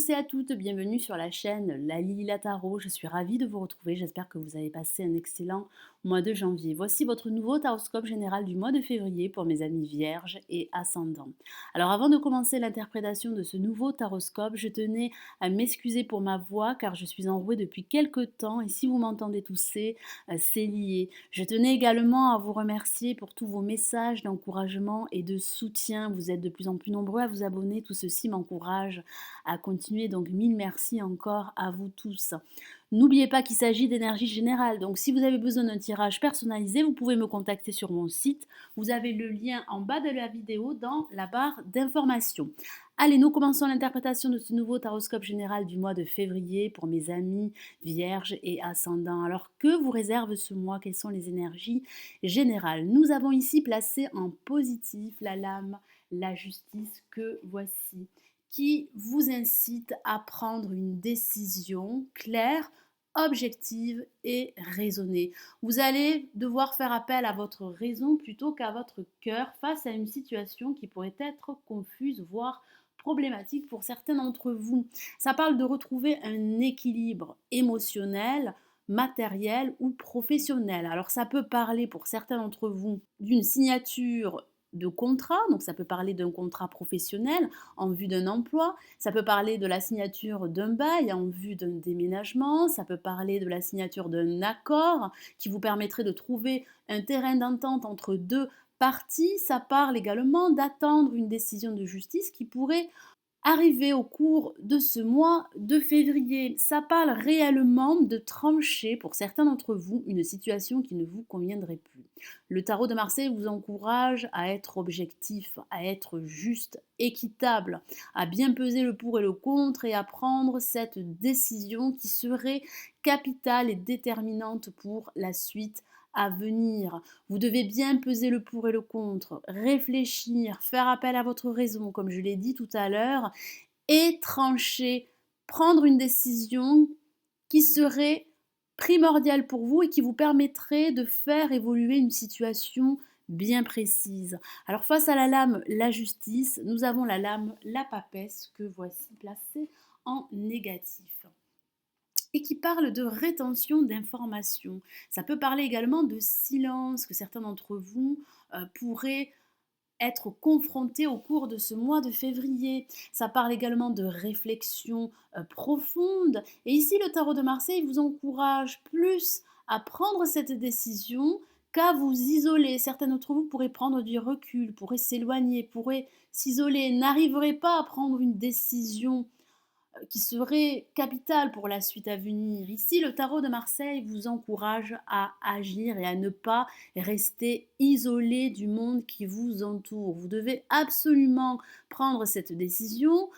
tous et à toutes, bienvenue sur la chaîne Lali Tarot. Je suis ravie de vous retrouver, j'espère que vous avez passé un excellent mois de janvier. Voici votre nouveau taroscope général du mois de février pour mes amis vierges et ascendants. Alors avant de commencer l'interprétation de ce nouveau taroscope, je tenais à m'excuser pour ma voix car je suis enrouée depuis quelques temps et si vous m'entendez tousser, c'est lié. Je tenais également à vous remercier pour tous vos messages d'encouragement et de soutien. Vous êtes de plus en plus nombreux à vous abonner, tout ceci m'encourage à continuer. Donc mille merci encore à vous tous. N'oubliez pas qu'il s'agit d'énergie générale. Donc si vous avez besoin d'un tirage personnalisé, vous pouvez me contacter sur mon site. Vous avez le lien en bas de la vidéo dans la barre d'information. Allez, nous commençons l'interprétation de ce nouveau taroscope général du mois de février pour mes amis vierges et ascendants. Alors que vous réserve ce mois? Quelles sont les énergies générales? Nous avons ici placé en positif la lame, la justice que voici, qui vous incite à prendre une décision claire, objective et raisonnée. Vous allez devoir faire appel à votre raison plutôt qu'à votre cœur face à une situation qui pourrait être confuse, voire problématique pour certains d'entre vous. Ça parle de retrouver un équilibre émotionnel, matériel ou professionnel. Alors ça peut parler pour certains d'entre vous d'une signature de contrat, donc ça peut parler d'un contrat professionnel en vue d'un emploi, ça peut parler de la signature d'un bail en vue d'un déménagement, ça peut parler de la signature d'un accord qui vous permettrait de trouver un terrain d'entente entre deux parties, ça parle également d'attendre une décision de justice qui pourrait arriver au cours de ce mois de février. Ça parle réellement de trancher pour certains d'entre vous une situation qui ne vous conviendrait plus. Le tarot de Marseille vous encourage à être objectif, à être juste, équitable, à bien peser le pour et le contre et à prendre cette décision qui serait capitale et déterminante pour la suite à venir. Vous devez bien peser le pour et le contre, réfléchir, faire appel à votre raison, comme je l'ai dit tout à l'heure, et trancher, prendre une décision qui serait primordiale pour vous et qui vous permettrait de faire évoluer une situation bien précise. Alors face à la lame la justice, nous avons la lame la papesse que voici placée en négatif et qui parle de rétention d'informations. Ça peut parler également de silence que certains d'entre vous pourraient être confrontés au cours de ce mois de février. Ça parle également de réflexion profonde. Et ici, le tarot de Marseille vous encourage plus à prendre cette décision qu'à vous isoler. Certains d'entre vous pourraient prendre du recul, pourraient s'éloigner, pourraient s'isoler, n'arriveraient pas à prendre une décision qui serait capital pour la suite à venir. Ici, le tarot de Marseille vous encourage à agir et à ne pas rester isolé du monde qui vous entoure. Vous devez absolument prendre cette décision.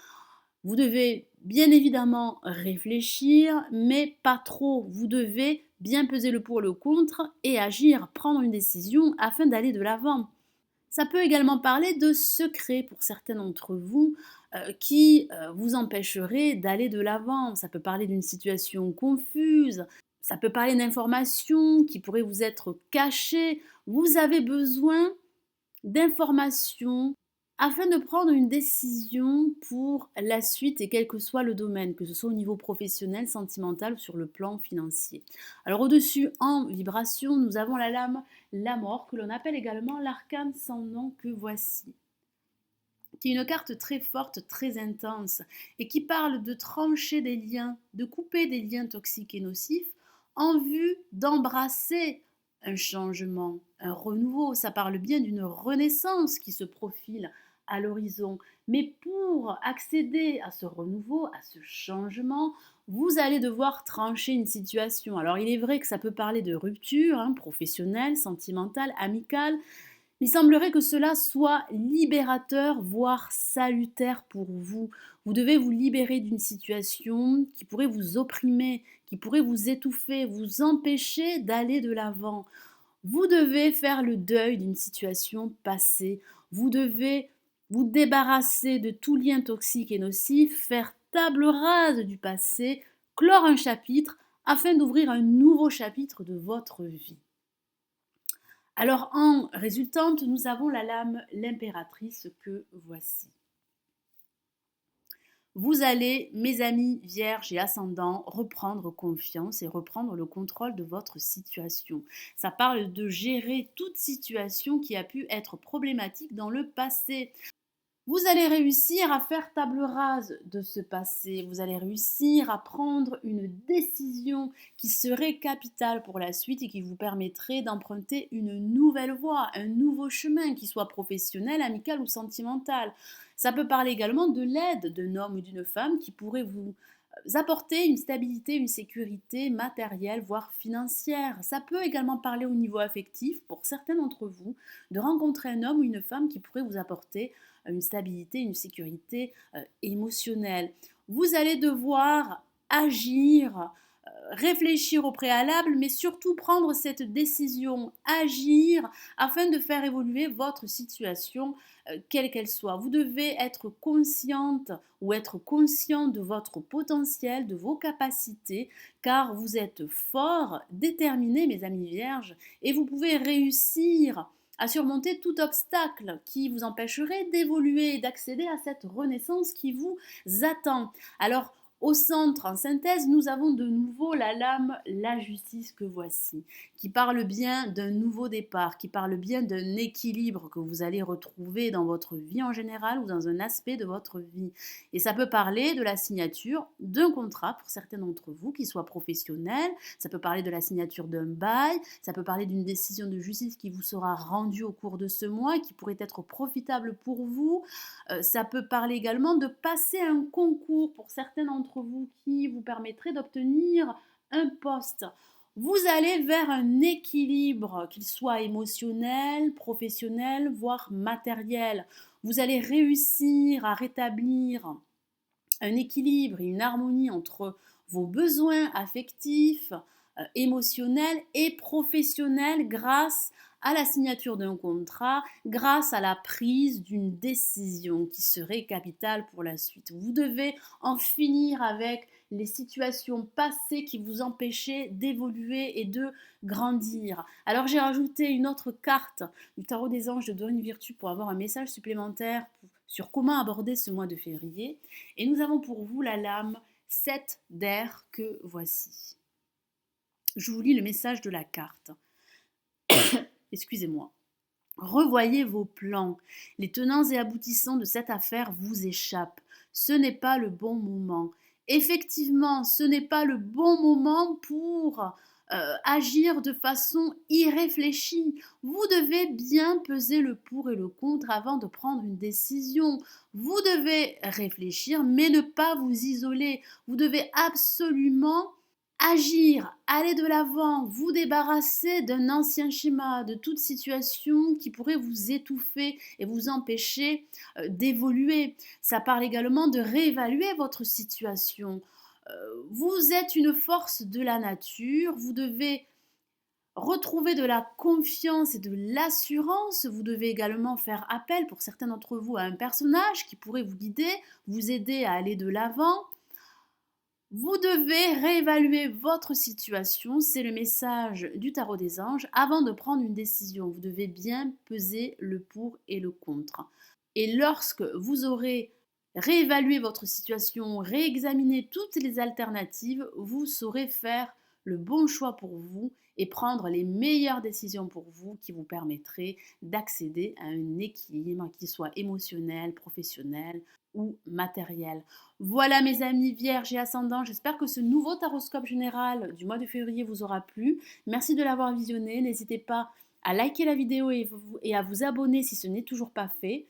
Vous devez bien évidemment réfléchir, mais pas trop. Vous devez bien peser le pour et le contre et agir, prendre une décision afin d'aller de l'avant. Ça peut également parler de secrets pour certains d'entre vous qui vous empêcheraient d'aller de l'avant. Ça peut parler d'une situation confuse, ça peut parler d'informations qui pourraient vous être cachées. Vous avez besoin d'informations afin de prendre une décision pour la suite et quel que soit le domaine, que ce soit au niveau professionnel, sentimental ou sur le plan financier. Alors au-dessus, en vibration, nous avons la lame la mort, que l'on appelle également l'arcane sans nom que voici, qui est une carte très forte, très intense, et qui parle de trancher des liens, de couper des liens toxiques et nocifs, en vue d'embrasser un changement, un renouveau. Ça parle bien d'une renaissance qui se profile à l'horizon. Mais pour accéder à ce renouveau, à ce changement, vous allez devoir trancher une situation. Alors il est vrai que ça peut parler de rupture professionnelle, sentimentale, amicale, il semblerait que cela soit libérateur, voire salutaire pour vous. Vous devez vous libérer d'une situation qui pourrait vous opprimer, qui pourrait vous étouffer, vous empêcher d'aller de l'avant. Vous devez faire le deuil d'une situation passée. Vous devez vous débarrasser de tout lien toxique et nocif, faire table rase du passé, clore un chapitre afin d'ouvrir un nouveau chapitre de votre vie. Alors en résultante, nous avons la lame l'impératrice que voici. Vous allez, mes amis vierges et ascendants, reprendre confiance et reprendre le contrôle de votre situation. Ça parle de gérer toute situation qui a pu être problématique dans le passé. Vous allez réussir à faire table rase de ce passé. Vous allez réussir à prendre une décision qui serait capitale pour la suite et qui vous permettrait d'emprunter une nouvelle voie, un nouveau chemin, qui soit professionnel, amical ou sentimental. Ça peut parler également de l'aide d'un homme ou d'une femme qui pourrait vous apporter une stabilité, une sécurité matérielle, voire financière. Ça peut également parler au niveau affectif, pour certains d'entre vous, de rencontrer un homme ou une femme qui pourrait vous apporter une stabilité, une sécurité émotionnelle. Vous allez devoir agir, réfléchir au préalable, mais surtout prendre cette décision, agir afin de faire évoluer votre situation, quelle qu'elle soit. Vous devez être consciente ou être conscient de votre potentiel, de vos capacités, car vous êtes fort, déterminé, mes amis vierges, et vous pouvez réussir à surmonter tout obstacle qui vous empêcherait d'évoluer et d'accéder à cette renaissance qui vous attend. Alors, au centre, en synthèse, nous avons de nouveau la lame, la justice que voici, qui parle bien d'un nouveau départ, qui parle bien d'un équilibre que vous allez retrouver dans votre vie en général ou dans un aspect de votre vie. Et ça peut parler de la signature d'un contrat pour certains d'entre vous, qui soit professionnel, ça peut parler de la signature d'un bail, ça peut parler d'une décision de justice qui vous sera rendue au cours de ce mois et qui pourrait être profitable pour vous. Ça peut parler également de passer un concours pour certains d'entre vous qui vous permettrait d'obtenir un poste. Vous allez vers un équilibre, qu'il soit émotionnel, professionnel, voire matériel. Vous allez réussir à rétablir un équilibre et une harmonie entre vos besoins affectifs, émotionnels et professionnels grâce à la signature d'un contrat, grâce à la prise d'une décision qui serait capitale pour la suite. Vous devez en finir avec les situations passées qui vous empêchaient d'évoluer et de grandir. Alors j'ai rajouté une autre carte du tarot des anges de Dorine Virtue pour avoir un message supplémentaire sur comment aborder ce mois de février. Et nous avons pour vous la lame 7 d'air que voici. Je vous lis le message de la carte. Excusez-moi. Revoyez vos plans. Les tenants et aboutissants de cette affaire vous échappent. Ce n'est pas le bon moment. Effectivement, ce n'est pas le bon moment pour agir de façon irréfléchie. Vous devez bien peser le pour et le contre avant de prendre une décision. Vous devez réfléchir, mais ne pas vous isoler. Vous devez absolument agir, aller de l'avant, vous débarrasser d'un ancien schéma, de toute situation qui pourrait vous étouffer et vous empêcher d'évoluer. Ça parle également de réévaluer votre situation. Vous êtes une force de la nature, vous devez retrouver de la confiance et de l'assurance. Vous devez également faire appel pour certains d'entre vous à un personnage qui pourrait vous guider, vous aider à aller de l'avant. Vous devez réévaluer votre situation, c'est le message du tarot des anges, avant de prendre une décision. Vous devez bien peser le pour et le contre. Et lorsque vous aurez réévalué votre situation, réexaminé toutes les alternatives, vous saurez faire le bon choix pour vous et prendre les meilleures décisions pour vous qui vous permettraient d'accéder à un équilibre qui soit émotionnel, professionnel ou matériel. Voilà mes amis vierges et ascendants, j'espère que ce nouveau taroscope général du mois de février vous aura plu. Merci de l'avoir visionné, n'hésitez pas à liker la vidéo et à vous abonner si ce n'est toujours pas fait.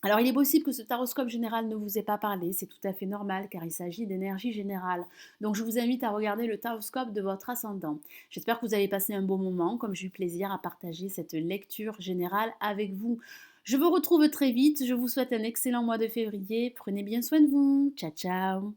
Alors il est possible que ce taroscope général ne vous ait pas parlé, c'est tout à fait normal car il s'agit d'énergie générale. Donc je vous invite à regarder le taroscope de votre ascendant. J'espère que vous avez passé un bon moment, comme j'ai eu plaisir à partager cette lecture générale avec vous. Je vous retrouve très vite, je vous souhaite un excellent mois de février, prenez bien soin de vous, ciao ciao.